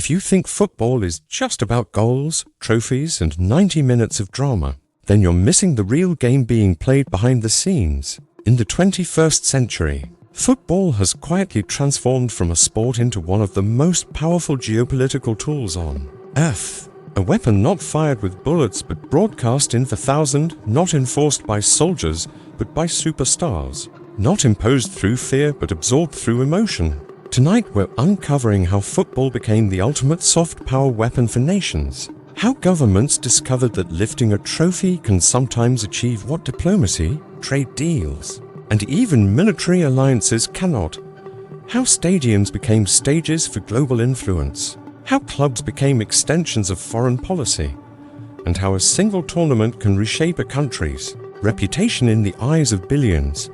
If you think football is just about goals, trophies, and 90 minutes of drama, then you're missing the real game being played behind the scenes. In the 21st century, football has quietly transformed from a sport into one of the most powerful geopolitical tools on Earth. A weapon not fired with bullets but broadcast in the thousand, not enforced by soldiers but by superstars. Not imposed through fear but absorbed through emotion. Tonight we're uncovering how football became the ultimate soft power weapon for nations. How governments discovered that lifting a trophy can sometimes achieve what diplomacy, trade deals, and even military alliances cannot. How stadiums became stages for global influence. How clubs became extensions of foreign policy. And how a single tournament can reshape a country's reputation in the eyes of billions.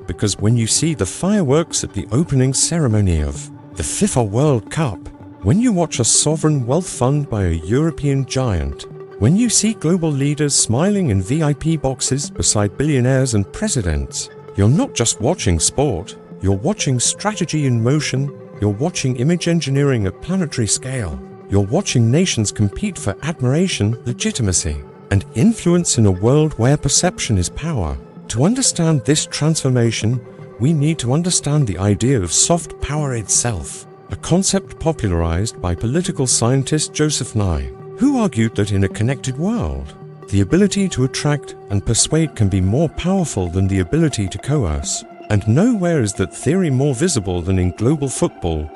Because when you see the fireworks at the opening ceremony of the FIFA World Cup, when you watch a sovereign wealth fund by a European giant, when you see global leaders smiling in VIP boxes beside billionaires and presidents, you're not just watching sport, you're watching strategy in motion, you're watching image engineering at planetary scale, you're watching nations compete for admiration, legitimacy, and influence in a world where perception is power. To understand this transformation, we need to understand the idea of soft power itself, a concept popularized by political scientist Joseph Nye, who argued that in a connected world, the ability to attract and persuade can be more powerful than the ability to coerce. And nowhere is that theory more visible than in global football,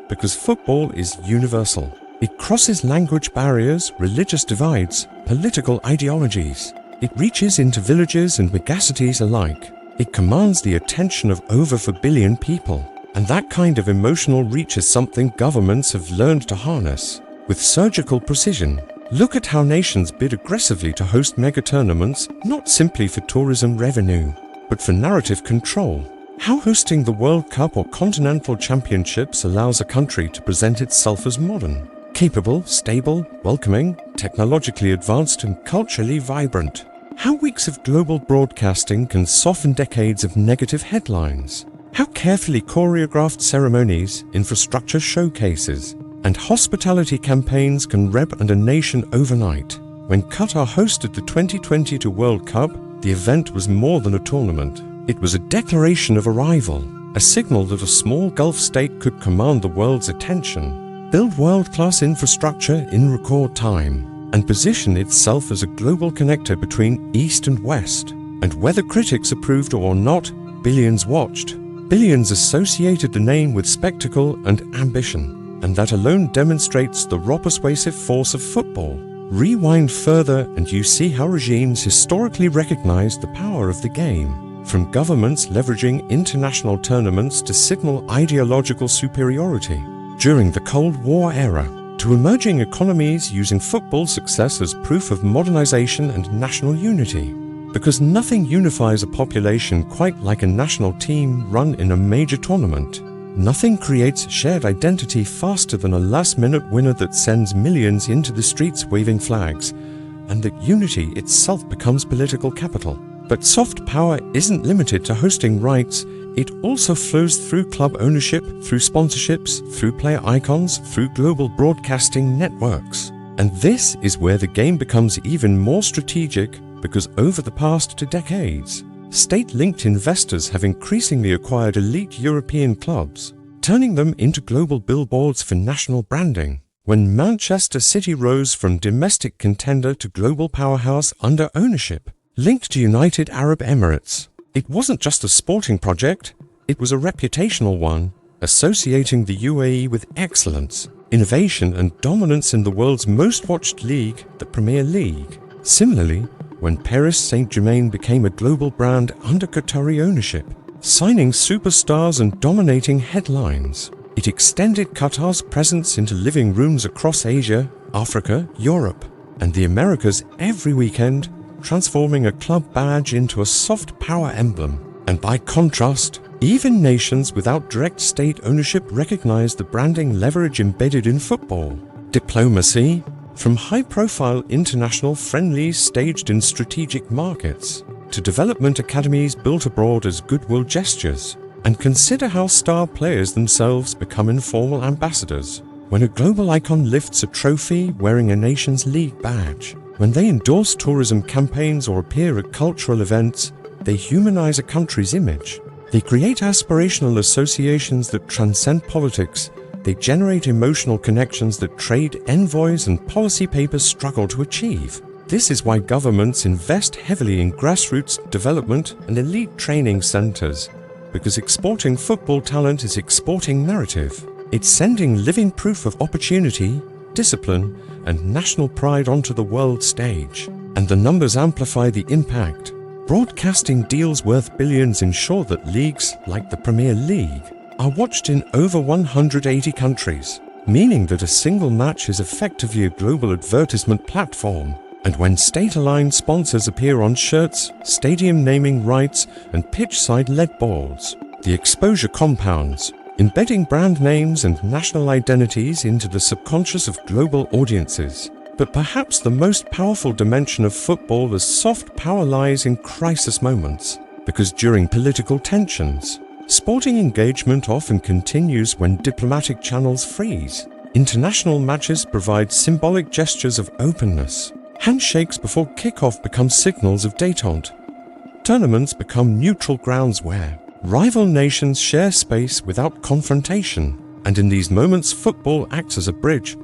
because football is universal. It crosses language barriers, religious divides, political ideologies. It reaches into villages and megacities alike. It commands the attention of over 4 billion people. And that kind of emotional reach is something governments have learned to harness with surgical precision. Look at how nations bid aggressively to host mega tournaments, not simply for tourism revenue, but for narrative control. How hosting the World Cup or continental championships allows a country to present itself as modern, capable, stable, welcoming, technologically advanced, and culturally vibrant. How weeks of global broadcasting can soften decades of negative headlines. How carefully choreographed ceremonies, infrastructure showcases, and hospitality campaigns can rebrand a nation overnight. When Qatar hosted the 2022 World Cup, the event was more than a tournament. It was a declaration of arrival, a signal that a small Gulf state could command the world's attention, build world-class infrastructure in record time, and position itself as a global connector between East and West. And whether critics approved or not, billions watched. Billions associated the name with spectacle and ambition, and that alone demonstrates the raw persuasive force of football. Rewind further and you see how regimes historically recognized the power of the game, from governments leveraging international tournaments to signal ideological superiority during the Cold War era, to emerging economies using football success as proof of modernization and national unity. Because nothing unifies a population quite like a national team run in a major tournament. Nothing creates shared identity faster than a last-minute winner that sends millions into the streets waving flags, and that unity itself becomes political capital. But soft power isn't limited to hosting rights. It also flows through club ownership, through sponsorships, through player icons, through global broadcasting networks. And this is where the game becomes even more strategic, because over the past 2 decades, state-linked investors have increasingly acquired elite European clubs, turning them into global billboards for national branding. When Manchester City rose from domestic contender to global powerhouse under ownership, linked to United Arab Emirates, it wasn't just a sporting project, it was a reputational one, associating the UAE with excellence, innovation, and dominance in the world's most watched league, the Premier League. Similarly, when Paris Saint-Germain became a global brand under Qatari ownership, signing superstars and dominating headlines, it extended Qatar's presence into living rooms across Asia, Africa, Europe, and the Americas every weekend, transforming a club badge into a soft power emblem. And by contrast, even nations without direct state ownership recognize the branding leverage embedded in football. Diplomacy, from high-profile international friendlies staged in strategic markets, to development academies built abroad as goodwill gestures. And consider how star players themselves become informal ambassadors, When a global icon lifts a trophy wearing a nation's league badge, when they endorse tourism campaigns or appear at cultural events, they humanize a country's image. They create aspirational associations that transcend politics. They generate emotional connections that trade envoys and policy papers struggle to achieve. This is why governments invest heavily in grassroots development and elite training centers, because exporting football talent is exporting narrative. It's sending living proof of opportunity, discipline, and national pride onto the world stage. And the numbers amplify the impact. Broadcasting deals worth billions ensure that leagues, like the Premier League, are watched in over 180 countries, meaning that a single match is effectively a global advertisement platform. And when state-aligned sponsors appear on shirts, stadium naming rights, and pitch-side LED boards, the exposure compounds, embedding brand names and national identities into the subconscious of global audiences. But perhaps the most powerful dimension of football as soft power lies in crisis moments, because during political tensions, sporting engagement often continues when diplomatic channels freeze. International matches provide symbolic gestures of openness. Handshakes before kickoff become signals of détente. Tournaments become neutral grounds where rival nations share space without confrontation. And in these moments, football acts as a bridge,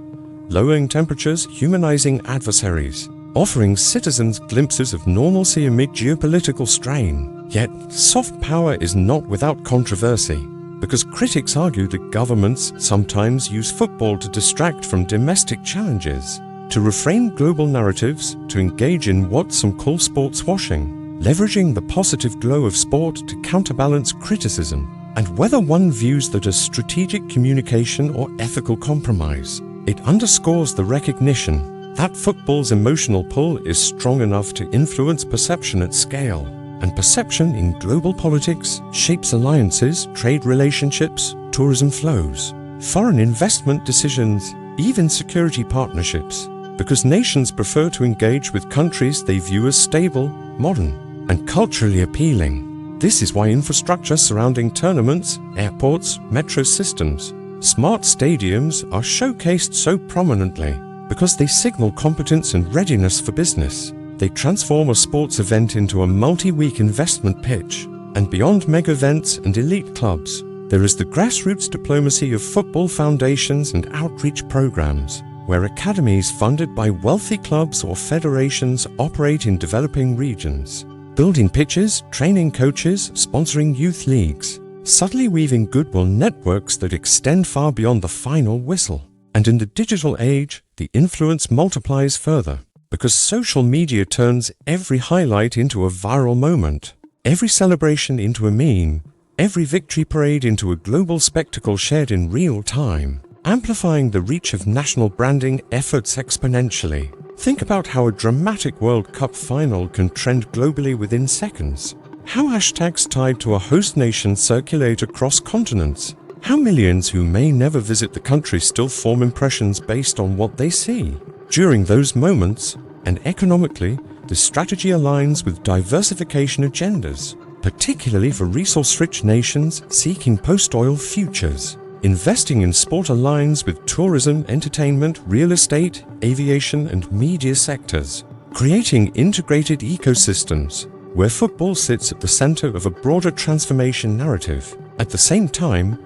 lowering temperatures, humanizing adversaries, offering citizens glimpses of normalcy amid geopolitical strain. Yet, soft power is not without controversy, because critics argue that governments sometimes use football to distract from domestic challenges, to reframe global narratives, to engage in what some call sports washing, leveraging the positive glow of sport to counterbalance criticism. And whether one views that as strategic communication or ethical compromise, it underscores the recognition that football's emotional pull is strong enough to influence perception at scale. And perception in global politics shapes alliances, trade relationships, tourism flows, foreign investment decisions, even security partnerships, because nations prefer to engage with countries they view as stable, modern, and culturally appealing. This is why infrastructure surrounding tournaments, airports, metro systems, smart stadiums are showcased so prominently, because they signal competence and readiness for business. They transform a sports event into a multi-week investment pitch. And beyond mega events and elite clubs, there is the grassroots diplomacy of football foundations and outreach programs, where academies funded by wealthy clubs or federations operate in developing regions, building pitches, training coaches, sponsoring youth leagues, subtly weaving goodwill networks that extend far beyond the final whistle. And in the digital age, the influence multiplies further, because social media turns every highlight into a viral moment, every celebration into a meme, every victory parade into a global spectacle shared in real time, amplifying the reach of national branding efforts exponentially. Think about how a dramatic World Cup final can trend globally within seconds. How hashtags tied to a host nation circulate across continents. How millions who may never visit the country still form impressions based on what they see. During those moments, and economically, the strategy aligns with diversification agendas, particularly for resource-rich nations seeking post-oil futures. Investing in sport aligns with tourism, entertainment, real estate, aviation, and media sectors, creating integrated ecosystems where football sits at the center of a broader transformation narrative. At the same time,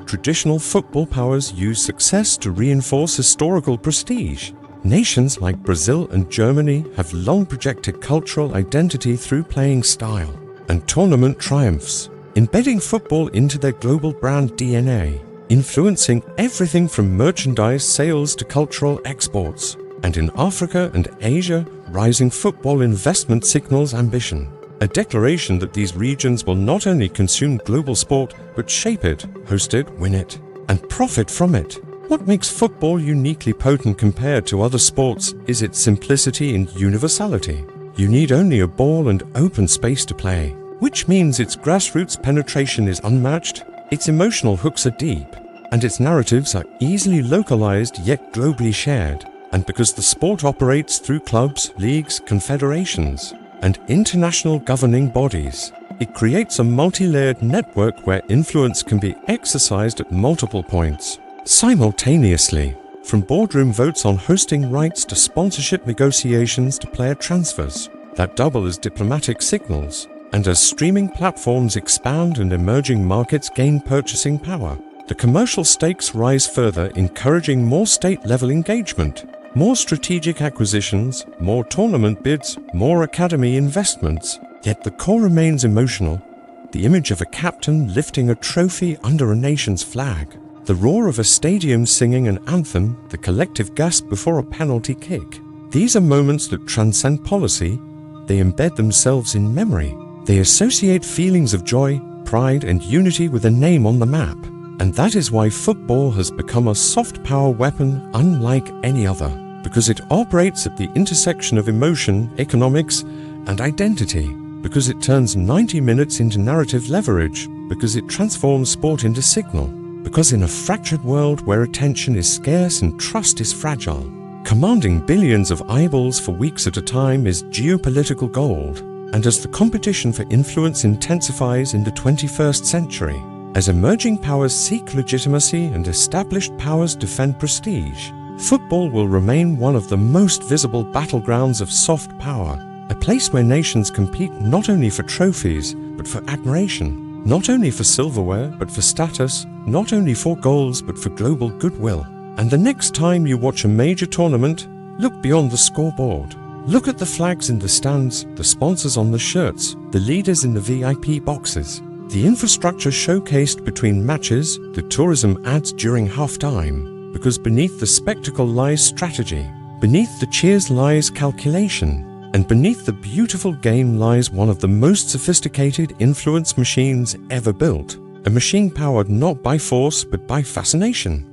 traditional football powers use success to reinforce historical prestige. Nations like Brazil and Germany have long projected cultural identity through playing style and tournament triumphs, embedding football into their global brand DNA, influencing everything from merchandise sales to cultural exports. And in Africa and Asia, rising football investment signals ambition, a declaration that these regions will not only consume global sport, but shape it, host it, win it, and profit from it. What makes football uniquely potent compared to other sports is its simplicity and universality. You need only a ball and open space to play, which means its grassroots penetration is unmatched, its emotional hooks are deep, and its narratives are easily localized yet globally shared. And because the sport operates through clubs, leagues, confederations, and international governing bodies, it creates a multi-layered network where influence can be exercised at multiple points, simultaneously. From boardroom votes on hosting rights to sponsorship negotiations to player transfers that double as diplomatic signals, and as streaming platforms expand and emerging markets gain purchasing power, the commercial stakes rise further, encouraging more state-level engagement, more strategic acquisitions, more tournament bids, more academy investments. Yet the core remains emotional. The image of a captain lifting a trophy under a nation's flag, the roar of a stadium singing an anthem, the collective gasp before a penalty kick. These are moments that transcend policy. They embed themselves in memory. They associate feelings of joy, pride, and unity with a name on the map. And that is why football has become a soft power weapon unlike any other, because it operates at the intersection of emotion, economics, and identity, because it turns 90 minutes into narrative leverage, because it transforms sport into signal, because in a fractured world where attention is scarce and trust is fragile, commanding billions of eyeballs for weeks at a time is geopolitical gold. And as the competition for influence intensifies in the 21st century, as emerging powers seek legitimacy and established powers defend prestige, football will remain one of the most visible battlegrounds of soft power, a place where nations compete not only for trophies, but for admiration, not only for silverware, but for status, not only for goals, but for global goodwill. And the next time you watch a major tournament, look beyond the scoreboard. Look at the flags in the stands, the sponsors on the shirts, the leaders in the VIP boxes, the infrastructure showcased between matches, the tourism ads during halftime. Because beneath the spectacle lies strategy, beneath the cheers lies calculation, and beneath the beautiful game lies one of the most sophisticated influence machines ever built. A machine powered not by force but by fascination.